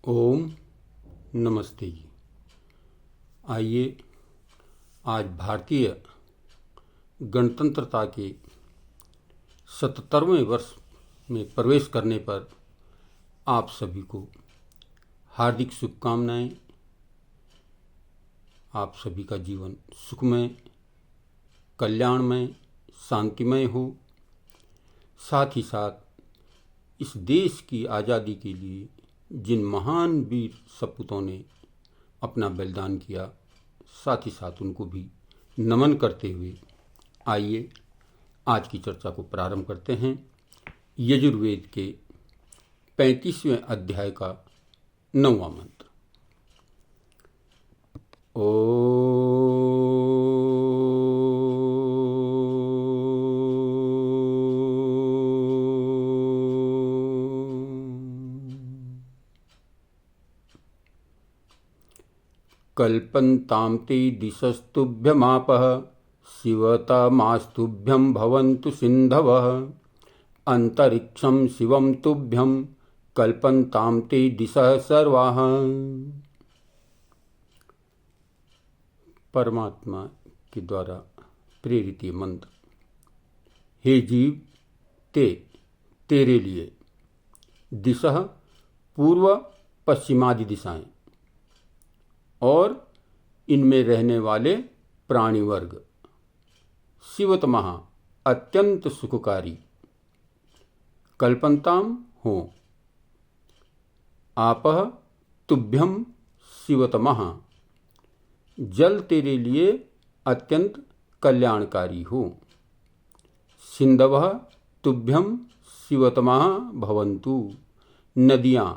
ओम नमस्ते जी। आइए आज भारतीय गणतंत्रता के 77वें वर्ष में प्रवेश करने पर आप सभी को हार्दिक शुभकामनाएं। आप सभी का जीवन सुखमय, कल्याणमय, शांतिमय हो। साथ ही साथ इस देश की आज़ादी के लिए जिन महान वीर सपूतों ने अपना बलिदान किया, साथ ही साथ उनको भी नमन करते हुए आइए आज की चर्चा को प्रारंभ करते हैं। यजुर्वेद के 35वें अध्याय का 9वां मंत्र। कल्पन्तां ते दिशस्तुभ्यमापः शिवतमास्तुभ्यं भवन्तु सिन्धवः अंतरिक्षं शिवं तुभ्यं कल्पन्तां ते दिशः सर्वाः। परमात्मा के द्वारा प्रेरित ये मंत्र। हे जीव, तेरे लिए दिशा पूर्व पश्चिमादि दिशाएं और इनमें रहने वाले प्राणी वर्ग शिवतमः अत्यंत सुखकारी, कल्पन्ताम हो, आपः तुभ्यम शिवतमः जल तेरे लिए अत्यंत कल्याणकारी हो, सिंधवः तुभ्यम शिवतमः भवन्तु नदियाँ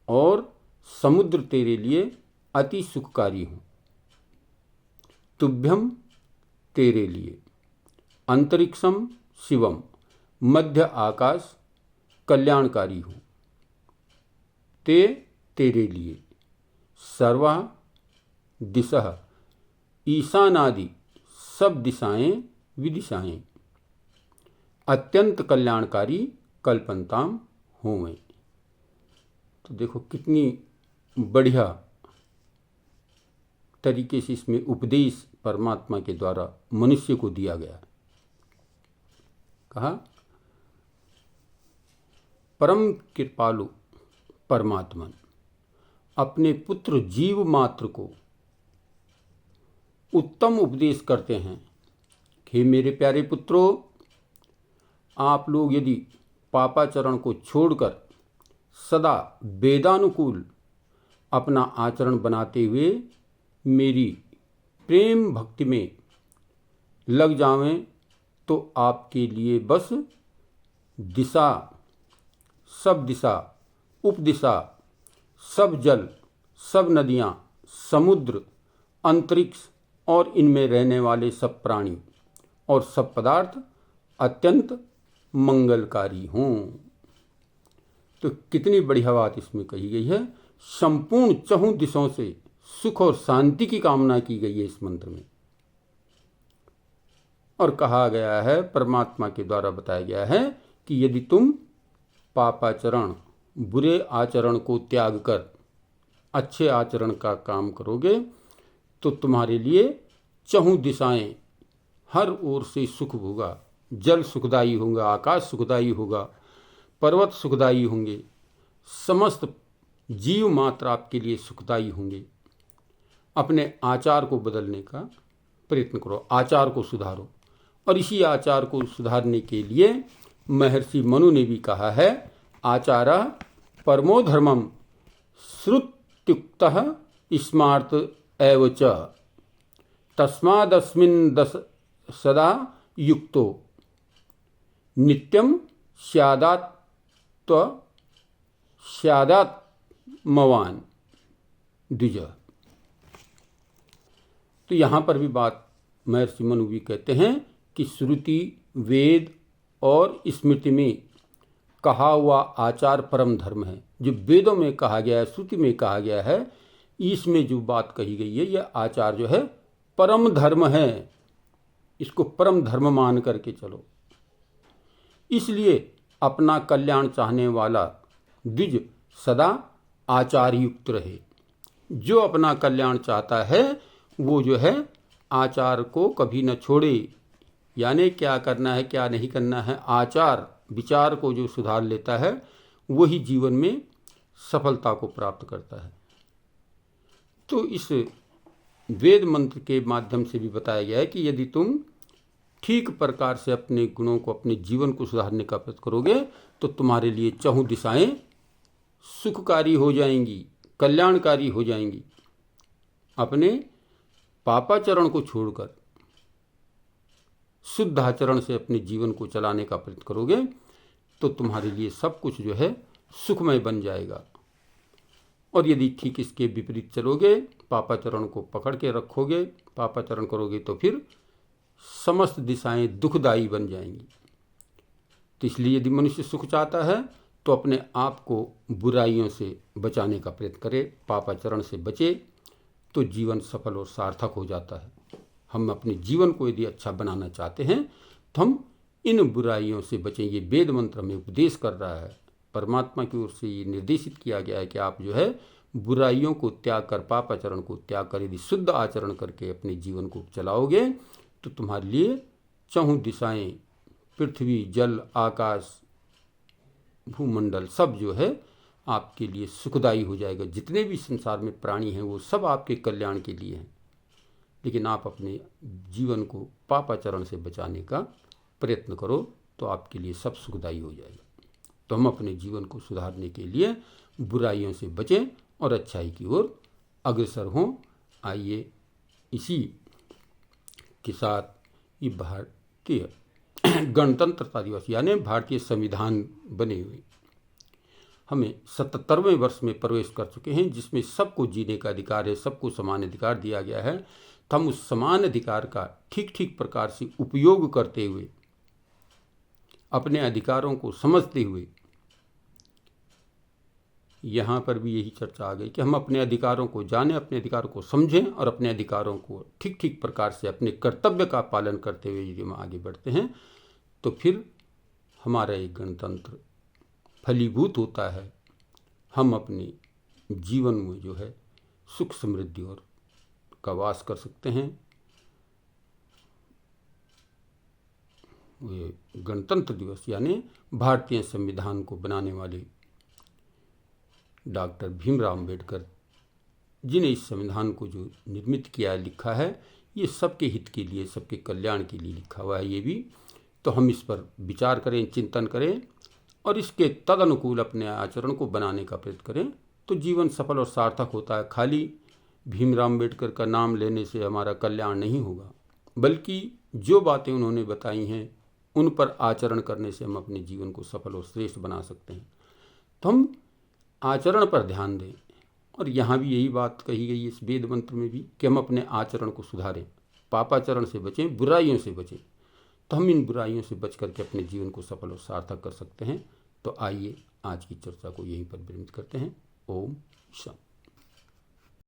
और समुद्र तेरे लिए अति सुखकारी हो, तुभ्यम तेरे लिए अंतरिक्षम शिवम मध्य आकाश कल्याणकारी हो, तेरे लिए सर्वा दिशा ईशानादि सब दिशाएं विदिशाएं अत्यंत कल्याणकारी कल्पन्ताम होवें। तो देखो कितनी बढ़िया तरीके से इसमें उपदेश परमात्मा के द्वारा मनुष्य को दिया गया। कहा परम कृपालु परमात्मा अपने पुत्र जीव मात्र को उत्तम उपदेश करते हैं कि मेरे प्यारे पुत्रों, आप लोग यदि पापाचरण को छोड़कर सदा वेदानुकूल अपना आचरण बनाते हुए मेरी प्रेम भक्ति में लग जावें तो आपके लिए बस दिशा, सब दिशा, उपदिशा, सब जल, सब नदियाँ, समुद्र, अंतरिक्ष और इनमें रहने वाले सब प्राणी और सब पदार्थ अत्यंत मंगलकारी हों। तो कितनी बढ़िया बात इसमें कही गई है। संपूर्ण चहुं दिशाओं से सुख और शांति की कामना की गई है इस मंत्र में। और कहा गया है, परमात्मा के द्वारा बताया गया है कि यदि तुम पापाचरण, बुरे आचरण को त्याग कर अच्छे आचरण का काम करोगे तो तुम्हारे लिए चहुं दिशाएं हर ओर से सुख होगा। जल सुखदायी होगा, आकाश सुखदायी होगा, पर्वत सुखदायी होंगे, समस्त जीव मात्र आपके लिए सुखदायी होंगे। अपने आचार को बदलने का प्रयत्न करो, आचार को सुधारो। और इसी आचार को सुधारने के लिए महर्षि मनु ने भी कहा है, आचारः परमो धर्मम श्रुत्युक्तः स्मार्त एव च तस्मादस्मिन् दश सदा युक्तो नित्यम स्यादात्मवान द्विज। तो यहाँ पर भी बात महर्षि मनु भी कहते हैं कि श्रुति, वेद और स्मृति में कहा हुआ आचार परम धर्म है। जो वेदों में कहा गया है, श्रुति में कहा गया है, इसमें जो बात कही गई है, यह आचार जो है परम धर्म है। इसको परम धर्म मान करके चलो। इसलिए अपना कल्याण चाहने वाला द्विज सदा आचार युक्त रहे। जो अपना कल्याण चाहता है वो जो है आचार को कभी न छोड़े, यानी क्या करना है क्या नहीं करना है, आचार विचार को जो सुधार लेता है वही जीवन में सफलता को प्राप्त करता है। तो इस वेद मंत्र के माध्यम से भी बताया गया है कि यदि तुम ठीक प्रकार से अपने गुणों को, अपने जीवन को सुधारने का प्रयत्न करोगे तो तुम्हारे लिए चहुं दिशाएं सुखकारी हो जाएंगी, कल्याणकारी हो जाएंगी। अपने पापाचरण को छोड़कर शुद्ध आचरण से अपने जीवन को चलाने का प्रयत्न करोगे तो तुम्हारे लिए सब कुछ जो है सुखमय बन जाएगा। और यदि ठीक इसके विपरीत चलोगे, पापाचरण को पकड़ के रखोगे, पापाचरण करोगे तो फिर समस्त दिशाएं दुखदायी बन जाएंगी। तो इसलिए यदि मनुष्य सुख चाहता है तो अपने आप को बुराइयों से बचाने का प्रयत्न करे, पापाचरण से बचे तो जीवन सफल और सार्थक हो जाता है। हम अपने जीवन को यदि अच्छा बनाना चाहते हैं तो हम इन बुराइयों से बचें। ये वेद मंत्र में उपदेश कर रहा है, परमात्मा की ओर से ये निर्देशित किया गया है कि आप जो है बुराइयों को त्याग कर, पापाचरण को त्याग कर यदि शुद्ध आचरण करके अपने जीवन को चलाओगे तो तुम्हारे लिए चहुं दिशाएं, पृथ्वी, जल, आकाश, भूमंडल सब जो है आपके लिए सुखदायी हो जाएगा। जितने भी संसार में प्राणी हैं वो सब आपके कल्याण के लिए हैं, लेकिन आप अपने जीवन को पापाचरण से बचाने का प्रयत्न करो तो आपके लिए सब सुखदायी हो जाएगा। तो हम अपने जीवन को सुधारने के लिए बुराइयों से बचें और अच्छाई की ओर अग्रसर हों। आइए इसी के साथ ये भारतीय गणतंत्रता दिवस यानी भारतीय संविधान बने हुए हमें 77वें वर्ष में प्रवेश कर चुके हैं, जिसमें सबको जीने का अधिकार है, सबको समान अधिकार दिया गया है। तो हम उस समान अधिकार का ठीक ठीक प्रकार से उपयोग करते हुए, अपने अधिकारों को समझते हुए, यहाँ पर भी यही चर्चा आ गई कि हम अपने अधिकारों को जानें, अपने अधिकारों को समझें और अपने अधिकारों को ठीक ठीक प्रकार से अपने कर्तव्य का पालन करते हुए यदि हम आगे बढ़ते हैं तो फिर हमारा एक गणतंत्र फलीभूत होता है। हम अपने जीवन में जो है सुख समृद्धि और का वास कर सकते हैं। ये गणतंत्र दिवस यानी भारतीय संविधान को बनाने वाले डॉक्टर भीमराव अम्बेडकर जिन्हें इस संविधान को जो निर्मित किया, लिखा है, ये सबके हित के लिए, सबके कल्याण के लिए लिखा हुआ है। ये भी तो हम इस पर विचार करें, चिंतन करें और इसके तदनुकूल अपने आचरण को बनाने का प्रयत्न करें तो जीवन सफल और सार्थक होता है। खाली भीमराव अम्बेडकर का नाम लेने से हमारा कल्याण नहीं होगा, बल्कि जो बातें उन्होंने बताई हैं उन पर आचरण करने से हम अपने जीवन को सफल और श्रेष्ठ बना सकते हैं। तो हम आचरण पर ध्यान दें। और यहाँ भी यही बात कही गई इस वेद मंत्र में भी कि हम अपने आचरण को सुधारें, पापाचरण से बचें, बुराइयों से बचें। तो हम इन बुराइयों से बच करके अपने जीवन को सफल और सार्थक कर सकते हैं। तो आइए आज की चर्चा को यहीं पर विरमित करते हैं। ओम शांति।